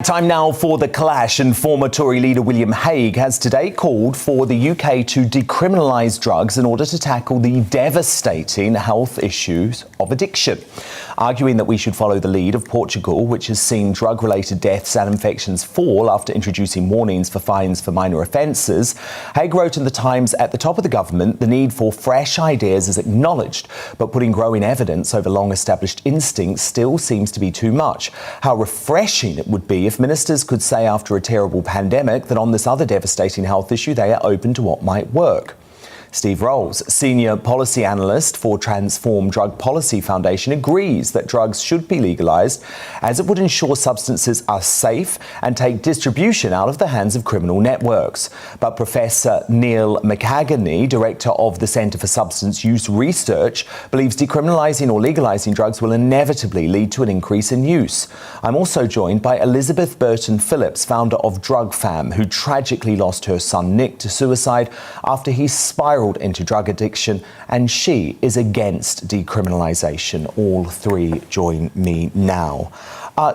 Time now for the clash, and former Tory leader William Hague has today called for the UK to decriminalise drugs in order to tackle the devastating health issues of addiction, arguing that we should follow the lead of Portugal, which has seen drug-related deaths and infections fall after introducing warnings for fines for minor offences. Hague wrote in The Times, at the top of the government, the need for fresh ideas is acknowledged, but putting growing evidence over long-established instincts still seems to be too much. How refreshing it would be if ministers could say after a terrible pandemic that on this other devastating health issue they are open to what might work. Steve Rolls, senior policy analyst for Transform Drug Policy Foundation, agrees that drugs should be legalised as it would ensure substances are safe and take distribution out of the hands of criminal networks. But Professor Neil McHaganey, director of the Centre for Substance Use Research, believes decriminalising or legalising drugs will inevitably lead to an increase in use. I'm also joined by Elizabeth Burton Phillips, founder of Drug Fam, who tragically lost her son Nick to suicide after he spiralled into drug addiction, and she is against decriminalisation. All three join me now.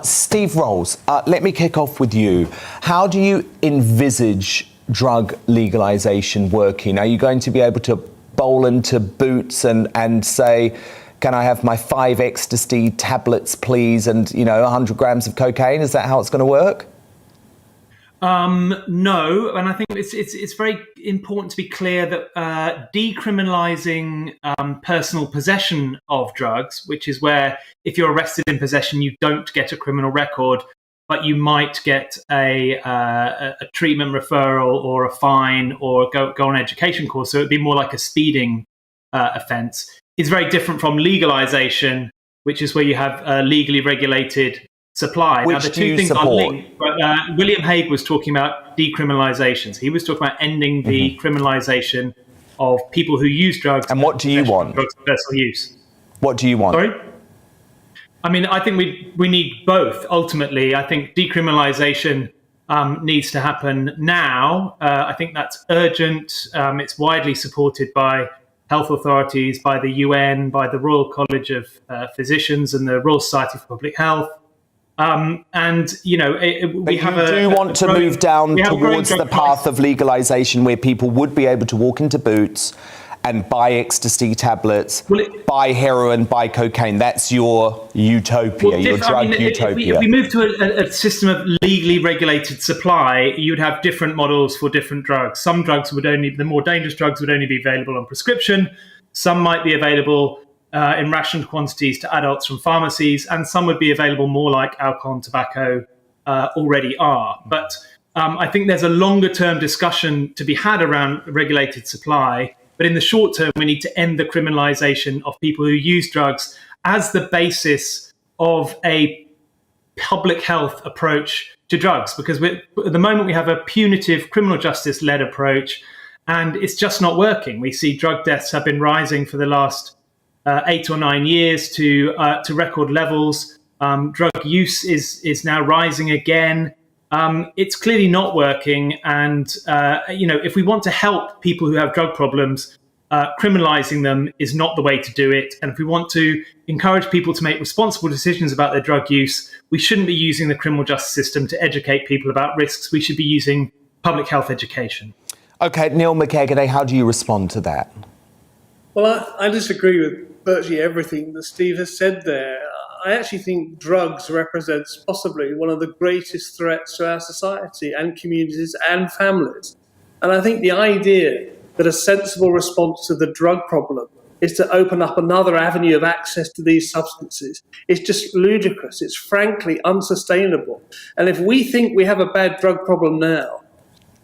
Steve Rolls, let me kick off with you. How do you envisage drug legalisation working? Are you going to be able to bowl into Boots and say, can I have my 5 ecstasy tablets, please, and 100 grams of cocaine? Is that how it's going to work? No, and I think it's very important to be clear that decriminalising personal possession of drugs, which is where if you're arrested in possession, you don't get a criminal record, but you might get a treatment referral or a fine or go on an education course. So it'd be more like a speeding offence. It's very different from legalisation, which is where you have legally regulated supply. Which now, the two things are linked. But William Hague was talking about decriminalisation. So he was talking about ending the criminalisation of people who use drugs. And what do you want? Drugs for personal use. What do you want? Sorry? I mean, I think we need both, ultimately. I think decriminalisation needs to happen now. I think that's urgent. It's widely supported by health authorities, by the UN, by the Royal College of Physicians and the Royal Society for Public Health. We want to move down towards the path of legalisation where people would be able to walk into Boots and buy ecstasy tablets, buy heroin, buy cocaine. That's your utopia, your drug utopia. If we move to a system of legally regulated supply, you'd have different models for different drugs. Some drugs the more dangerous drugs would only be available on prescription. Some might be available in rationed quantities to adults from pharmacies, and some would be available more like alcohol and tobacco already are. But I think there's a longer term discussion to be had around regulated supply. But in the short term, we need to end the criminalisation of people who use drugs as the basis of a public health approach to drugs. Because at the moment, we have a punitive criminal justice-led approach, and it's just not working. We see drug deaths have been rising for the last 8 or 9 years to record levels. Drug use is now rising again. It's clearly not working. And, if we want to help people who have drug problems, criminalising them is not the way to do it. And if we want to encourage people to make responsible decisions about their drug use, we shouldn't be using the criminal justice system to educate people about risks. We should be using public health education. OK, Neil McHaganey, how do you respond to that? Well, I disagree with virtually everything that Steve has said there. I actually think drugs represents possibly one of the greatest threats to our society and communities and families. And I think the idea that a sensible response to the drug problem is to open up another avenue of access to these substances is just ludicrous. It's frankly unsustainable. And if we think we have a bad drug problem now,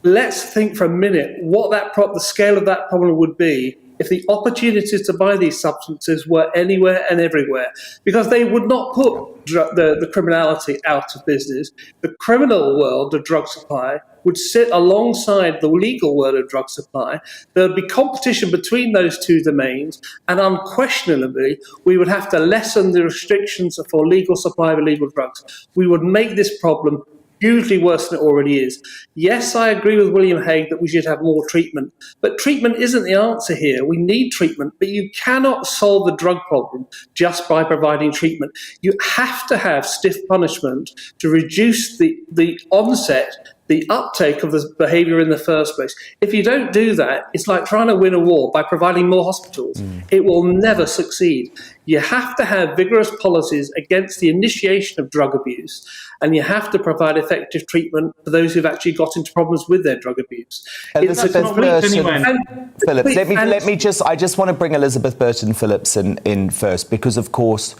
let's think for a minute what the scale of that problem would be if the opportunities to buy these substances were anywhere and everywhere, because they would not put the criminality out of business. The criminal world of drug supply would sit alongside the legal world of drug supply. There would be competition between those two domains, and unquestionably, we would have to lessen the restrictions for legal supply of illegal drugs. We would make this problem hugely worse than it already is. Yes, I agree with William Hague that we should have more treatment, but treatment isn't the answer here. We need treatment, but you cannot solve the drug problem just by providing treatment. You have to have stiff punishment to reduce the onset, the uptake of the behaviour in the first place. If you don't do that, it's like trying to win a war by providing more hospitals. It will never succeed. You have to have vigorous policies against the initiation of drug abuse, and you have to provide effective treatment for those who've actually got into problems with their drug abuse. Elizabeth Burton Phillips, I just want to bring Elizabeth Burton Phillips in first, because of course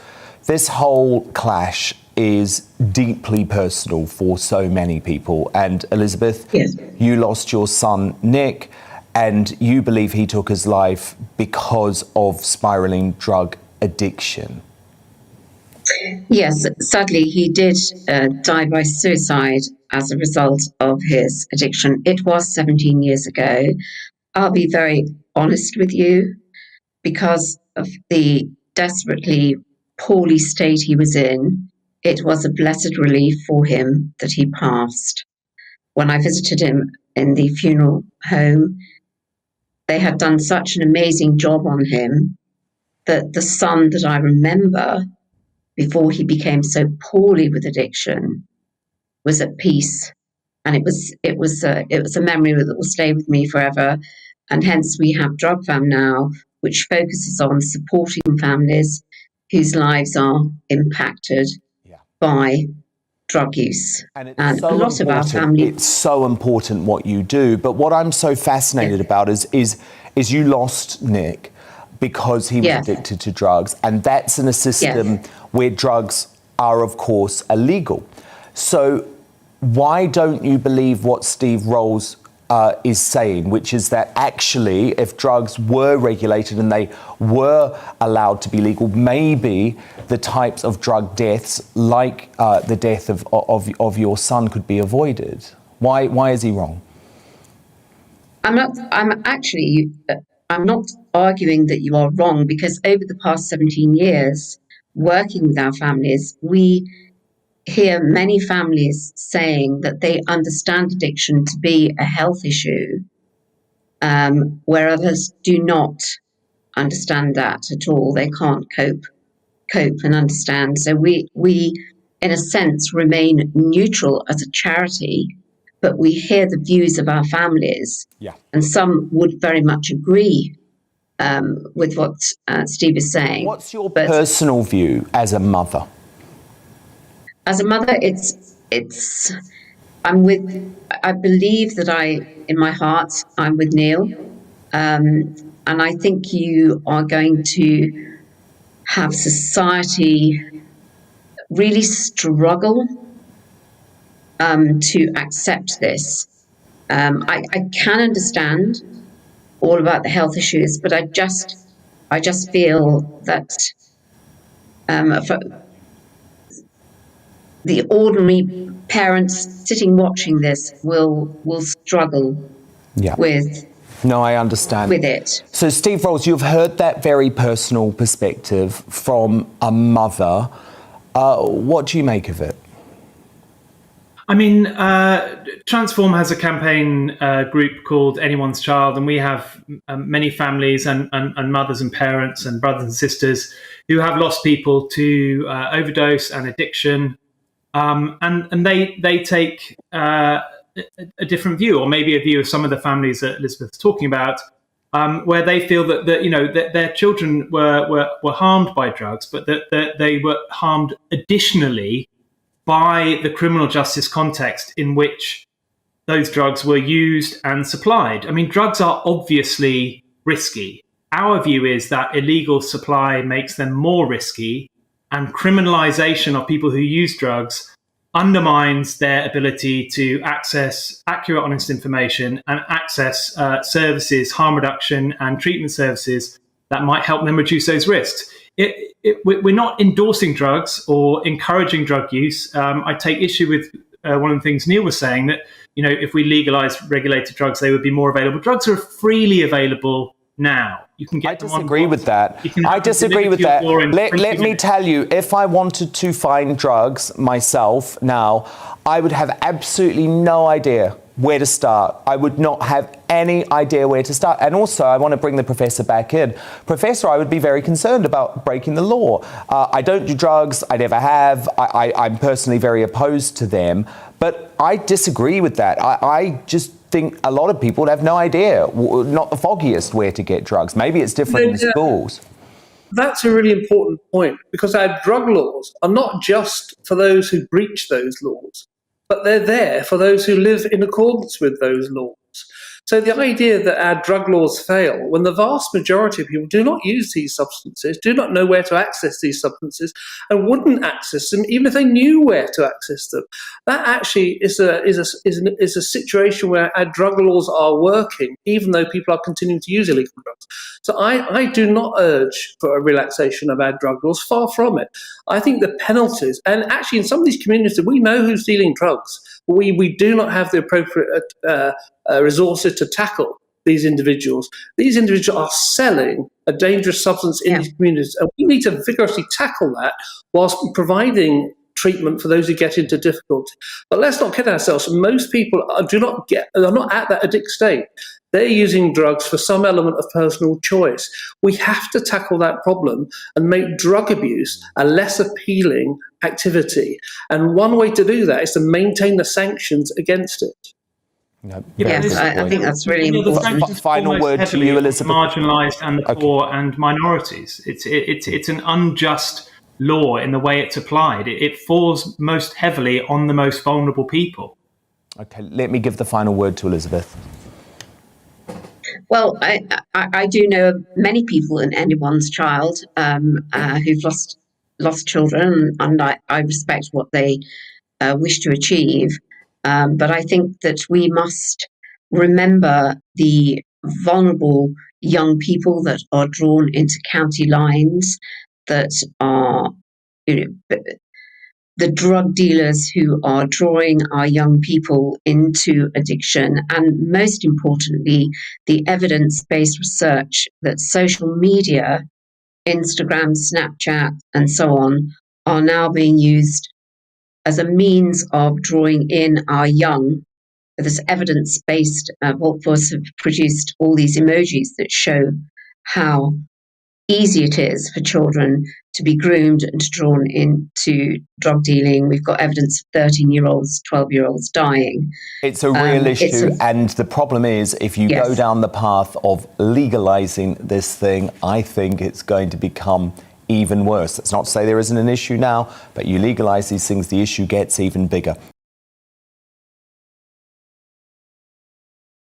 this whole clash is deeply personal for so many people. And Elizabeth, yes, you lost your son Nick, and you believe he took his life because of spiralling drug addiction. Yes, sadly, he did die by suicide as a result of his addiction. It was 17 years ago. I'll be very honest with you, because of the desperately poorly state he was in, it was a blessed relief for him that he passed. When I visited him in the funeral home, they had done such an amazing job on him that the son that I remember before he became so poorly with addiction was at peace, and it was a memory that will stay with me forever. And hence we have Drug Fam now, which focuses on supporting families whose lives are impacted by drug use. And a lot of our family. It's so important what you do. But what I'm so fascinated about is you lost Nick because he was addicted to drugs, and that's in a system where drugs are, of course, illegal. So why don't you believe what Steve Rolls is saying, which is that actually if drugs were regulated and they were allowed to be legal, maybe the types of drug deaths like the death of your son could be avoided? Why is he wrong? I'm not arguing that you are wrong, because over the past 17 years, working with our families, we hear many families saying that they understand addiction to be a health issue, where others do not understand that at all. They can't cope and understand. So we, in a sense, remain neutral as a charity, but we hear the views of our families, and some would very much agree with what Steve is saying. What's your personal view as a mother? As a mother, I believe that in my heart, I'm with Neil. And I think you are going to have society really struggle to accept this. I can understand all about the health issues, but I just feel that the ordinary parents sitting watching this will struggle with. No, I understand. With it. So, Steve Rolls, you've heard that very personal perspective from a mother. What do you make of it? I mean, Transform has a campaign group called Anyone's Child, and we have many families and mothers and parents and brothers and sisters who have lost people to overdose and addiction, and they take a different view, or maybe a view of some of the families that Elizabeth's talking about, where they feel that their children were harmed by drugs, but that they were harmed additionally by the criminal justice context in which those drugs were used and supplied. I mean, drugs are obviously risky. Our view is that illegal supply makes them more risky, and criminalisation of people who use drugs undermines their ability to access accurate, honest information and access services, harm reduction and treatment services that might help them reduce those risks. We're not endorsing drugs or encouraging drug use. I take issue with one of the things Neil was saying, that if we legalised regulated drugs, they would be more available. Drugs are freely available now. You can get I disagree with that. I disagree with that. Let me tell you, if I wanted to find drugs myself now, I would have absolutely no idea where to start. I would not have any idea where to start. And also, I want to bring the professor back in. Professor, I would be very concerned about breaking the law. I don't do drugs. I never have. I'm personally very opposed to them. But I disagree with that. I just think a lot of people have no idea, not the foggiest, where to get drugs. Maybe it's different in schools. That's a really important point, because our drug laws are not just for those who breach those laws, but they're there for those who live in accordance with those laws. So the idea that our drug laws fail when the vast majority of people do not use these substances, do not know where to access these substances, and wouldn't access them even if they knew where to access them, that actually is a situation where our drug laws are working, even though people are continuing to use illegal drugs. So I do not urge for a relaxation of our drug laws, far from it. I think the penalties, and actually in some of these communities, we know who's dealing drugs. We do not have the appropriate resources to tackle these individuals. These individuals are selling a dangerous substance in these communities, and we need to vigorously tackle that whilst providing treatment for those who get into difficulty. But let's not kid ourselves. Most people are not at that addict state. They're using drugs for some element of personal choice. We have to tackle that problem and make drug abuse a less appealing activity. And one way to do that is to maintain the sanctions against it. No, yes, I think that's really important. Final word to you, Elizabeth. Marginalised and the poor and minorities. It's an unjust law in the way it's applied. It falls most heavily on the most vulnerable people. Okay, let me give the final word to Elizabeth. Well, I do know many people and anyone's child who've lost children, and I respect what they wish to achieve. But I think that we must remember the vulnerable young people that are drawn into county lines, that are, the drug dealers who are drawing our young people into addiction, and most importantly, the evidence-based research that social media, Instagram, Snapchat, and so on, are now being used as a means of drawing in our young. This evidence-based workforce have produced all these emojis that show how easy it is for children to be groomed and drawn into drug dealing. We've got evidence of 13-year-olds, 12-year-olds dying. It's a real issue, and the problem is, if you go down the path of legalising this thing, I think it's going to become even worse. That's not to say there isn't an issue now, but you legalise these things, the issue gets even bigger.